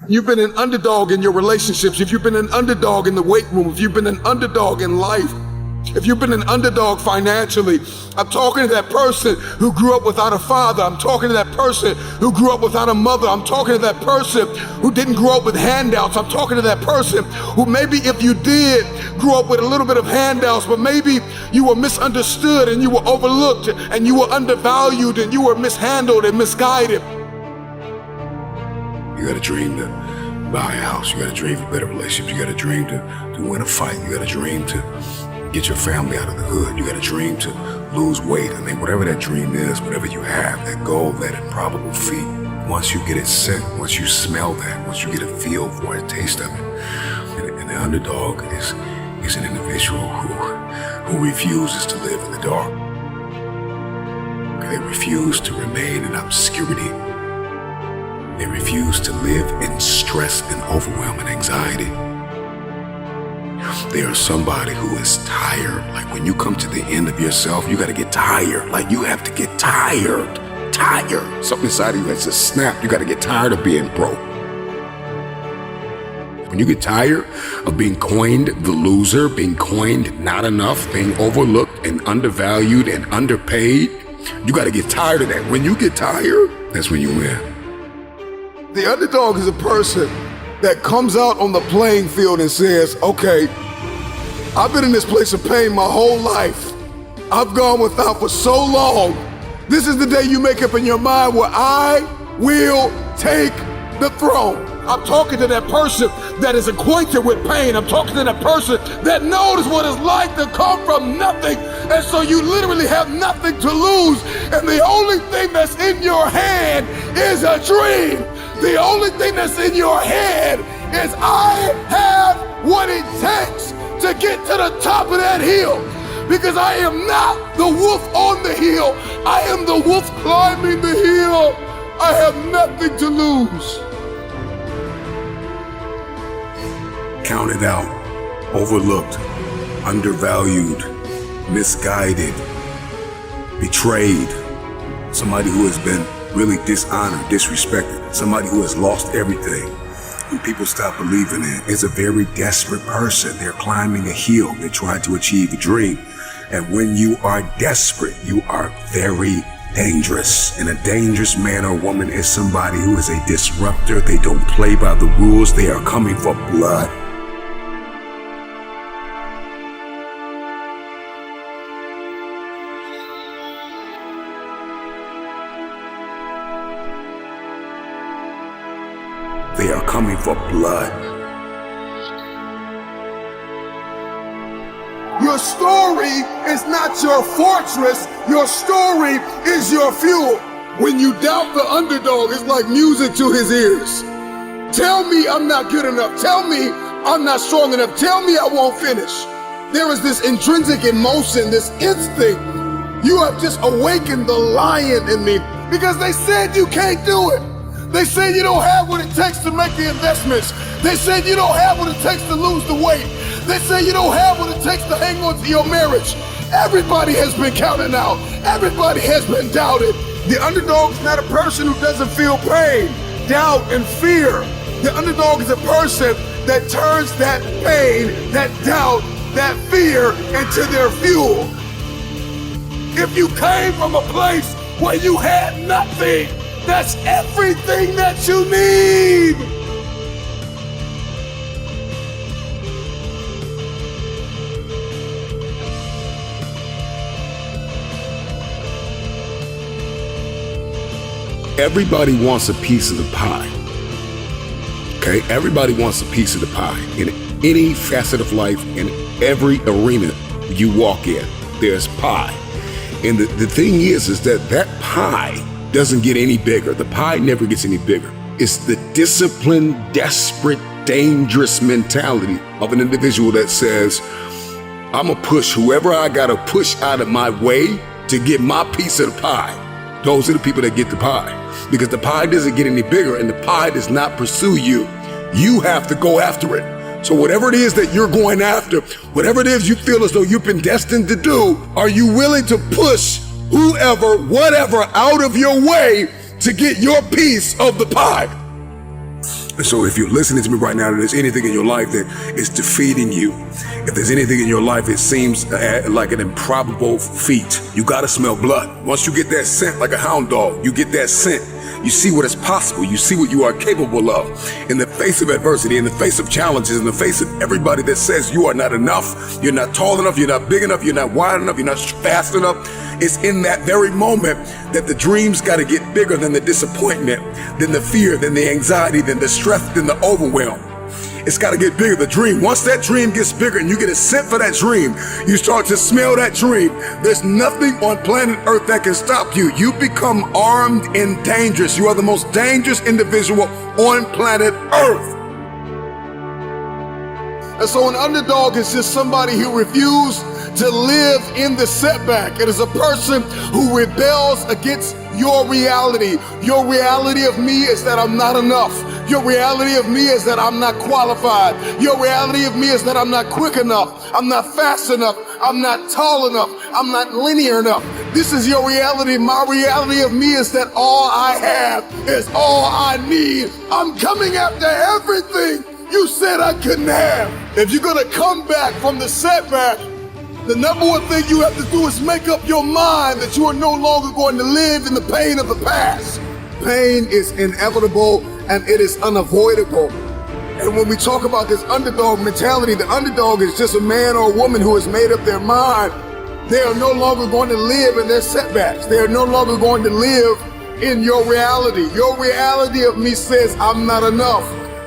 You've been an underdog in your relationships, if you've been an underdog in the weight room, if you've been an underdog in life, if you've been an underdog financially, I'm talking to that person who grew up without a father. I'm talking to that person who grew up without a mother. I'm talking to that person who didn't grow up with handouts. I'm talking to that person who maybe if you did grow up with a little bit of handouts, but maybe you were misunderstood and you were overlooked and you were undervalued and you were mishandled and misguided. You got a dream to buy a house. You got a dream for better relationships. You got a dream to win a fight. You got a dream to get your family out of the hood. You got a dream to lose weight. I mean, whatever that dream is, whatever you have, that goal, that improbable feat, once you get it set, once you smell that, once you get a feel for it, a taste of it, and the underdog is an individual who refuses to live in the dark. They refuse to remain in obscurity. They refuse to live in stress and overwhelm and anxiety. They are somebody who is tired. Like when you come to the end of yourself, you got to get tired. Like you have to get tired. Tired. Something inside of you has to snap. You got to get tired of being broke. When you get tired of being coined the loser, being coined not enough, being overlooked and undervalued and underpaid, you got to get tired of that. When you get tired, that's when you win. The underdog is a person that comes out on the playing field and says, okay, I've been in this place of pain my whole life. I've gone without for so long. This is the day you make up in your mind where I will take the throne. I'm talking to that person that is acquainted with pain. I'm talking to that person that knows what it's like to come from nothing. And so you literally have nothing to lose. And the only thing that's in your hand is a dream. The only thing that's in your head is I have what it takes to get to the top of that hill. Because I am not the wolf on the hill. I am the wolf climbing the hill. I have nothing to lose. Counted out, overlooked, undervalued, misguided, betrayed, somebody who has been really dishonored, disrespected, somebody who has lost everything. When people stop believing in, is a very desperate person. They're climbing a hill, they're trying to achieve a dream. And when you are desperate, you are very dangerous. And a dangerous man or woman is somebody who is a disruptor. They don't play by the rules. They are coming for blood. They are coming for blood. Your story is not your fortress. Your story is your fuel. When you doubt the underdog, it's like music to his ears. Tell me I'm not good enough. Tell me I'm not strong enough. Tell me I won't finish. There is this intrinsic emotion, this instinct. You have just awakened the lion in me because they said you can't do it. They said you don't have what it takes to make the investments. They said you don't have what it takes to lose the weight. They say you don't have what it takes to hang on to your marriage. Everybody has been counted out. Everybody has been doubted. The underdog is not a person who doesn't feel pain, doubt, and fear. The underdog is a person that turns that pain, that doubt, that fear into their fuel. If you came from a place where you had nothing, that's everything that you need. Everybody wants a piece of the pie. Okay? Everybody wants a piece of the pie. In any facet of life, in every arena you walk in, there's pie. And the thing is that pie doesn't get any bigger. The pie never gets any bigger. It's the disciplined, desperate, dangerous mentality of an individual that says, I'm gonna push whoever I gotta push out of my way to get my piece of the pie. Those are the people that get the pie. Because the pie doesn't get any bigger and the pie does not pursue you. You have to go after it. So whatever it is that you're going after, whatever it is you feel as though you've been destined to do, are you willing to push whoever, whatever out of your way to get your piece of the pie? And so if you're listening to me right now, and there's anything in your life that is defeating you, if there's anything in your life that seems like an improbable feat, you gotta smell blood. Once you get that scent like a hound dog, you get that scent, you see what is possible, you see what you are capable of. In the face of adversity, in the face of challenges, in the face of everybody that says you are not enough, you're not tall enough, you're not big enough, you're not wide enough, you're not fast enough, it's in that very moment that the dreams gotta get bigger than the disappointment, than the fear, than the anxiety, than the stress, than the overwhelm. It's got to get bigger, the dream. Once that dream gets bigger and you get a scent for that dream, you start to smell that dream. There's nothing on planet Earth that can stop you. You become armed and dangerous. You are the most dangerous individual on planet Earth. And so an underdog is just somebody who refused to live in the setback. It is a person who rebels against your reality. Your reality of me is that I'm not enough. Your reality of me is that I'm not qualified. Your reality of me is that I'm not quick enough. I'm not fast enough. I'm not tall enough. I'm not linear enough. This is your reality. My reality of me is that all I have is all I need. I'm coming after everything you said I couldn't have. If you're gonna come back from the setback, the number one thing you have to do is make up your mind that you are no longer going to live in the pain of the past. Pain is inevitable and it is unavoidable. And when we talk about this underdog mentality, the underdog is just a man or a woman who has made up their mind. They are no longer going to live in their setbacks. They are no longer going to live in your reality. Your reality of me says I'm not enough.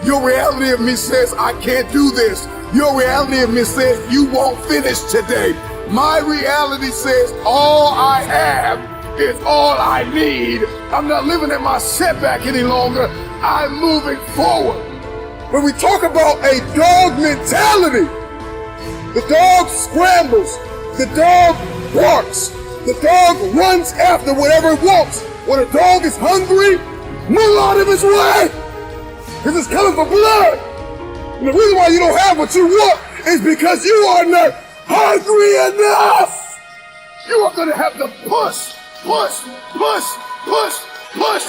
Your reality of me says I can't do this. Your reality of me says you won't finish today. My reality says all I have is all I need. I'm not living in my setback any longer. I'm moving forward. When we talk about a dog mentality, the dog scrambles, the dog barks, the dog runs after whatever it wants. When a dog is hungry, move out of his way, because it's coming for blood. And the reason why you don't have what you want is because you are not hungry enough. You are going to have to push, push, push, push, push.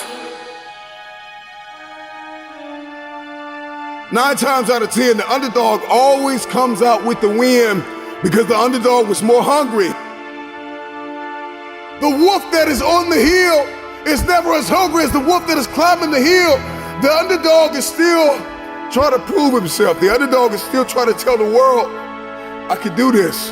9 times out of 10, the underdog always comes out with the win because the underdog was more hungry. The wolf that is on the hill is never as hungry as the wolf that is climbing the hill. The underdog is still trying to prove himself. The underdog is still trying to tell the world, I can do this.